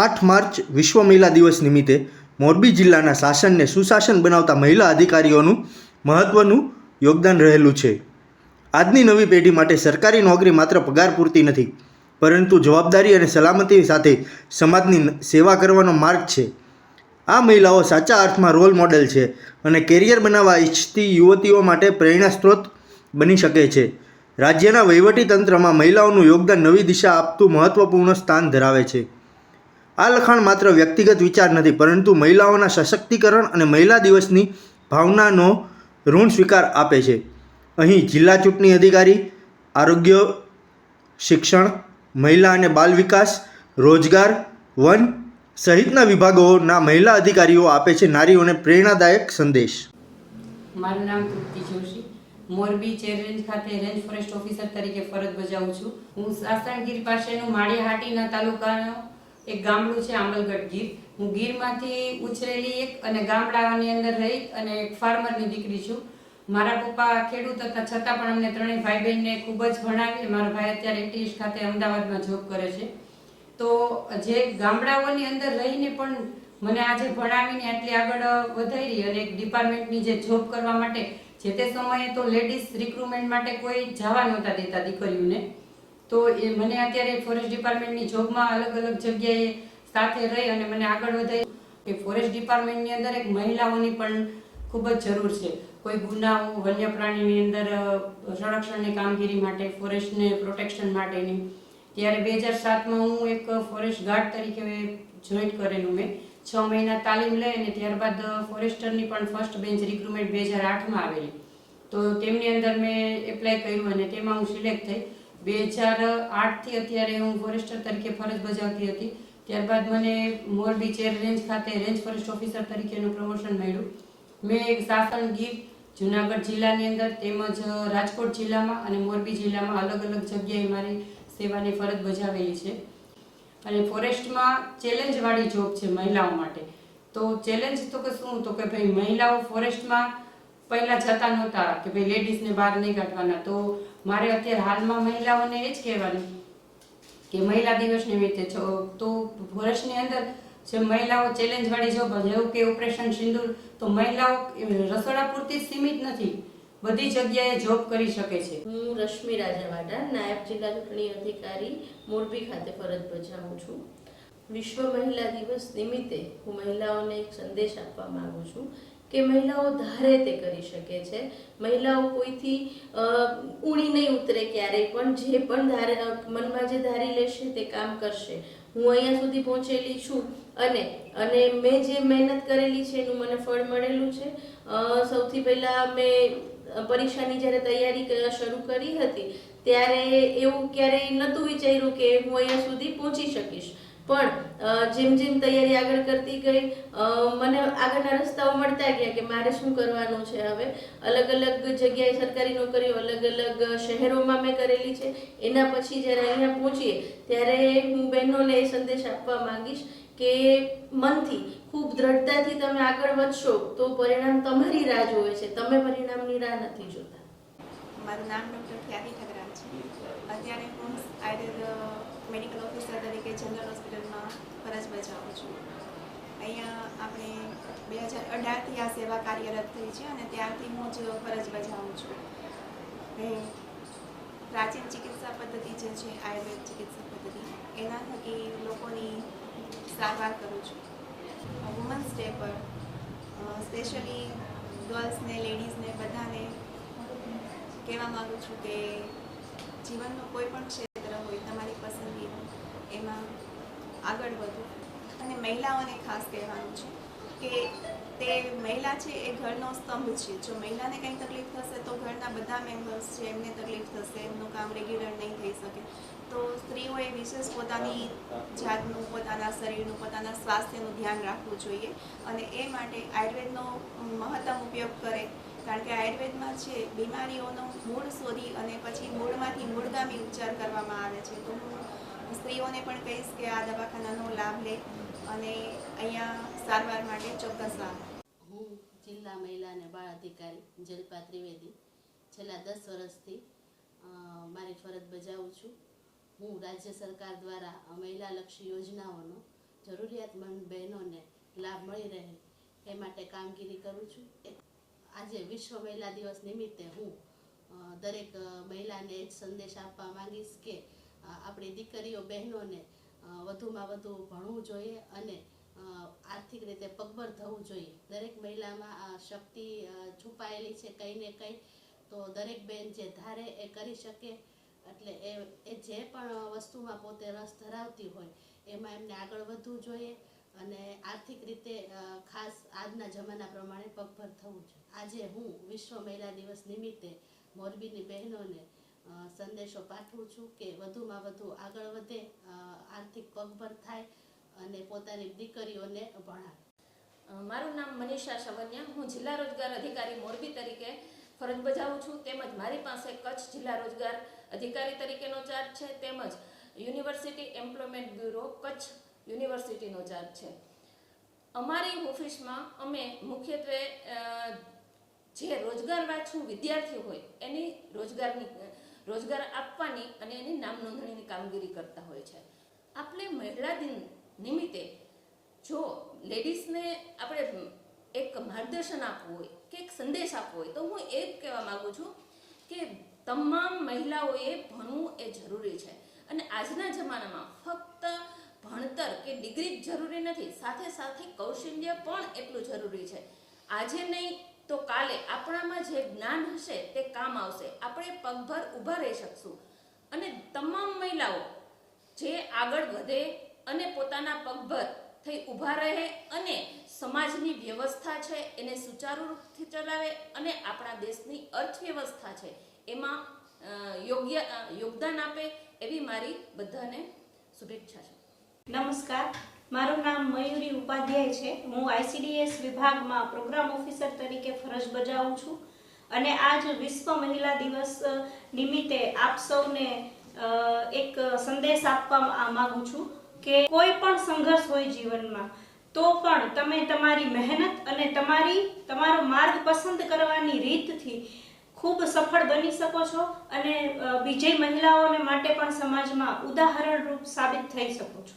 8 March વિશ્વ મહિલા દિવસ નિમિત્તે મોરબી જિલ્લાના શાસનને સુશાસન બનાવતા મહિલા અધિકારીઓનું મહત્ત્વનું યોગદાન રહેલું છે। આજની નવી પેઢી માટે સરકારી નોકરી માત્ર પગાર પૂરતી નથી, પરંતુ જવાબદારી અને સલામતી સાથે સમાજની સેવા કરવાનો માર્ગ છે। આ મહિલાઓ સાચા અર્થમાં રોલ મોડેલ છે અને કેરિયર બનાવવા ઈચ્છતી યુવતીઓ માટે પ્રેરણા સ્ત્રોત બની શકે છે। રાજ્યના વહીવટીતંત્રમાં મહિલાઓનું યોગદાન નવી દિશા આપતું મહત્વપૂર્ણ સ્થાન ધરાવે છે। આ લખાણ માત્ર વ્યક્તિગત વિચાર નથી, પરંતુ મહિલાઓના સશક્તિકરણ અને મહિલા દિવસની ભાવનાનો ઋણ સ્વીકાર આપે છે। અહીં જિલ્લા ચૂંટણી અધિકારી, આરોગ્ય, શિક્ષણ, મહિલા અને બાલ વિકાસ, રોજગાર, વન સહિતના વિભાગોના મહિલા અધિકારીઓ આપે છે નારીઓને પ્રેરણાદાયક સંદેશ। મારું નામ તૃપ્તિ જોશી, મોરબી ચેર રેન્જ ખાતે રેન્જ ફોરેસ્ટ ઓફિસર તરીકે ફરજ બજાવું છું। હું સાસણગીર પાસેનું માળિયાહાટીના તાલુકાનો એક ગામડું છે આંબલગઢ ગીર। હું ગીરમાંથી ઉછરેલી એક અને ગામડાની અંદર રહી અને એક ફાર્મરની દીકરી છું। મારા પપ્પા ખેડૂત હતા, છતાં પણ અમને ત્રણેય ભાઈ બહેનને ખૂબ જ ભણાવી। મારો ભાઈ અત્યારે એટીએસ ખાતે અમદાવાદમાં જોબ કરે છે। તો જે ગામડાઓની અંદર રહીને પણ મને આજે ભણાવીને આટલી આગળ વધારી અને એક ડિપાર્ટમેન્ટની જે જોબ કરવા માટે જે તે સમયે તો લેડીઝ રિક્રુટમેન્ટ માટે કોઈ જવા નહોતા દેતા દીકરીઓને, તો એ મને અત્યારે ફોરેસ્ટ ડિપાર્ટમેન્ટની જોબમાં અલગ અલગ જગ્યાએ સાથે રહી અને મને આગળ વધારી કે ફોરેસ્ટ ડિપાર્ટમેન્ટની અંદર એક મહિલાઓની પણ ખૂબ જ જરૂર છે। કોઈ ગુનાઓ, વન્ય પ્રાણીની અંદર સંરક્ષણની કામગીરી માટે, ફોરેસ્ટને પ્રોટેક્શન માટેની। ત્યારે 2007માં હું એક ફોરેસ્ટ ગાર્ડ તરીકે જોઈન્ટ કરેલું મેં 6 મહિના તાલીમ લઈ અને ત્યારબાદ ફોરેસ્ટરની પણ ફર્સ્ટ બેન્ચ રિક્રુટમેન્ટ 2008માં આવેલી, તો તેમની અંદર મેં એપ્લાય કર્યું અને તેમાં હું સિલેક્ટ થઈ। 2008થી અત્યારે હું ફોરેસ્ટર તરીકે ફરજ બજાવતી હતી। ત્યારબાદ મને મોરબી ચેર રેન્જ ખાતે રેન્જ ફોરેસ્ટ ઓફિસર તરીકેનું પ્રમોશન મળ્યું। મેં સાસણગીર, જુનાગઢ જિલ્લાની અંદર તેમજ રાજકોટ જિલ્લામાં અને મોરબી જિલ્લામાં અલગ અલગ જગ્યાએ મારી સેવાની ફરજ બજાવેલી છે। અને ફોરેસ્ટમાં ચેલેન્જવાળી જોબ છે મહિલાઓ માટે। તો ચેલેન્જ તો કે શું, તો કે ભાઈ મહિલાઓ ફોરેસ્ટમાં પહેલાં જતા નહોતા કે ભાઈ લેડીઝને બહાર નહીં કાઢવાના। તો મારે અત્યારે હાલમાં મહિલાઓને એ જ કહેવાનું કે મહિલા દિવસ નિમિત્તે તો ફોરેસ્ટની અંદર જે મહિલાઓ ચેલેન્જવાળી જોબ, જેવું કે ઓપરેશન સિંદૂર, તો મહિલાઓ રસોડા પૂરતી જ સીમિત નથી, બધી જગ્યાએ જોબ કરી શકે છે। હું રશ્મિ રાજાવાડા, નાયબ જિલ્લા ચૂંટણી અધિકારી, મોરબી ખાતે ફરજ બજાવું છું। વિશ્વ મહિલા દિવસ નિમિત્તે હું મહિલાઓને એક સંદેશ આપવા માંગુ છું કે મહિલાઓ ધારે તે કરી શકે છે। મહિલાઓ કોઈથી ઊણી નહીં ઉતરે ક્યારેય પણ, જે પણ મનમાં જે ધારી લેશે તે કામ કરશે। હું અહીંયા સુધી પહોંચેલી છું અને મેં જે મહેનત કરેલી છે એનું મને ફળ મળેલું છે। સૌથી પહેલાં મેં પરીક્ષાની જ્યારે તૈયારી શરૂ કરી હતી ત્યારે એવું ક્યારેય નહોતું વિચાર્યું કે હું અહીંયા સુધી પહોંચી શકીશ, પણ જેમ જેમ તૈયારી આગળ કરતી ગઈ મને આગળના રસ્તાઓ મળતા ગયા કે મારે શું કરવાનું છે હવે। અલગ અલગ જગ્યાએ સરકારી નોકરીઓ અલગ અલગ શહેરોમાં મેં કરેલી છે। એના પછી જ્યારે અહીંયા પહોંચીએ ત્યારે હું બહેનોને એ સંદેશ આપવા માંગીશ કે મનથી, ખૂબ દ્રઢતાથી તમે આગળ વધશો તો પરિણામ તમારી રાહ જોવે છે, તમે પરિણામની રાહ નથી જોતા। મારું નામ ડૉક્ટર ખ્યાતિ ઠકરાર છે। અત્યારે હું આયુર્વેદ મેડિકલ ઓફિસર તરીકે જનરલ હોસ્પિટલમાં ફરજ બજાવું છું। અહીંયા આપણે 2018થી આ સેવા કાર્યરત થઈ છે અને ત્યારથી હું જ ફરજ બજાવું છું। પ્રાચીન ચિકિત્સા પદ્ધતિ જે છે આયુર્વેદ ચિકિત્સા પદ્ધતિ, એના થકી લોકોની સારવાર કરું છું। વુમન્સ ડે પર સ્પેશિયલી ગર્લ્સને, લેડીઝને બધાને કહેવા માગું છું કે જીવનનું કોઈ પણ ક્ષેત્ર હોય તમારી પસંદગીનું, એમાં આગળ વધો। અને મહિલાઓને ખાસ કહેવાનું છે કે તે મહિલા છે એ ઘરનો સ્તંભ છે। જો મહિલાને કંઈ તકલીફ થશે તો ઘરના બધા મેમ્બર્સ છે એમને તકલીફ થશે, એમનું કામ રેગ્યુલર નહીં થઈ શકે। તો સ્ત્રીઓએ વિશેષ પોતાની જાતનું, પોતાના શરીરનું, પોતાના સ્વાસ્થ્યનું ધ્યાન રાખવું જોઈએ અને એ માટે આયુર્વેદનો મહત્તમ ઉપયોગ કરે, કારણ કે આયુર્વેદમાં છે બીમારીઓનો મૂળ શોધી અને પછી મૂળમાંથી મૂળગામી ઉપચાર કરવામાં આવે છે। તો હું સ્ત્રીઓને પણ કહીશ કે આ દવાખાનાનો લાભ લે અને અહીંયા સારવાર માટે ચોક્કસ આવે। હું જિલ્લા મહિલા અને બાળ અધિકારી જલ્પા ત્રિવેદી છેલ્લા 10 વર્ષથી મારી ફરજ બજાવું છું। હું રાજ્ય સરકાર દ્વારા મહિલાલક્ષી યોજનાઓનો જરૂર જરૂરિયાતમંદ બહેનોને લાભ મળી રહે એ માટે કામગીરી કરું છું. આજે વિશ્વ મહિલા દિવસ નિમિત્તે હું દરેક મહિલાને જ સંદેશ આપવા માંગીશ કે આપણી દીકરીઓ બહેનોને વધુમાં વધુ ભણવું જોઈએ અને આર્થિક રીતે પગભર થવું જોઈએ. દરેક મહિલામાં આ શક્તિ છુપાયેલી છે કંઈ ને કંઈ, તો દરેક બેન જે ધારે એ કરી શકે. એટલે એ જે પણ વસ્તુમાં પોતે રસ ધરાવતી હોય એમાં એમને આગળ વધવું જોઈએ અને આર્થિક રીતે ખાસ આજના જમાના પ્રમાણે પગભર થવું જોઈએ. આજે હું વિશ્વ મહિલા દિવસ નિમિત્તે મોરબીની બહેનોને સંદેશો પાઠવું છું કે વધુમાં વધુ આગળ વધે, આર્થિક પગભર થાય અને પોતાની દીકરીઓને ભણાવે. મારું નામ મનીષા સવન્યા. હું જિલ્લા રોજગાર અધિકારી મોરબી તરીકે ફરજ બજાવું છું. તેમજ મારી પાસે કચ્છ જિલ્લા રોજગાર અધિકારી તરીકેનો ચાર્જ છે, તેમજ યુનિવર્સિટી એમ્પ્લોયમેન્ટ બ્યુરો કચ્છ યુનિવર્સિટીનો ચાર્જ છે. અમારી ઓફિસમાં અમે મુખ્યત્વે જે રોજગારવાંછુ વિદ્યાર્થીઓ હોય એની રોજગાર આપવાની અને એની નામ નોંધણીની કામગીરી કરતા હોય છે. આપણે મહિલા દિન નિમિત્તે જો લેડીઝને આપણે એક માર્ગદર્શન આપવું હોય કે એક સંદેશ આપવો હોય તો હું એ જ કહેવા માગું છું કે તમામ મહિલાઓએ ભણવું એ જરૂરી છે. અને આજના જમાનામાં ફક્ત ભણતર કે ડિગ્રી જ જરૂરી નથી, સાથે સાથે કૌશલ્ય પણ એટલું જરૂરી છે. આજે નહીં તો કાલે આપણામાં જે જ્ઞાન હશે તે કામ આવશે. આપણે પગભર ઊભા રહી શકશું અને તમામ મહિલાઓ જે આગળ વધે અને પોતાના પગભર થઈ ઊભા રહે અને સમાજની વ્યવસ્થા છે એને સુચારુ રૂપથી ચલાવે અને આપણા દેશની અર્થવ્યવસ્થા છે એમાં યોગદાન આપે એવી મારી બધાને શુભેચ્છા છે. નમસ્કાર, મારું નામ મયુરી ઉપાધ્યાય છે. હું ICDS વિભાગમાં પ્રોગ્રામ ઓફિસર તરીકે ફરજ બજાવું છું અને આજ વિશ્વ મહિલા દિવસ નિમિત્તે આપ સૌને એક સંદેશ આપવા માંગુ છું કે કોઈ પણ સંઘર્ષ હોય જીવનમાં તો પણ તમે તમારી મહેનત અને તમારો માર્ગ પસંદ કરવાની રીતથી ખૂબ સફળ બની શકો છો અને બીજી મહિલાઓને માટે પણ સમાજમાં ઉદાહરણરૂપ સાબિત થઈ શકો છો.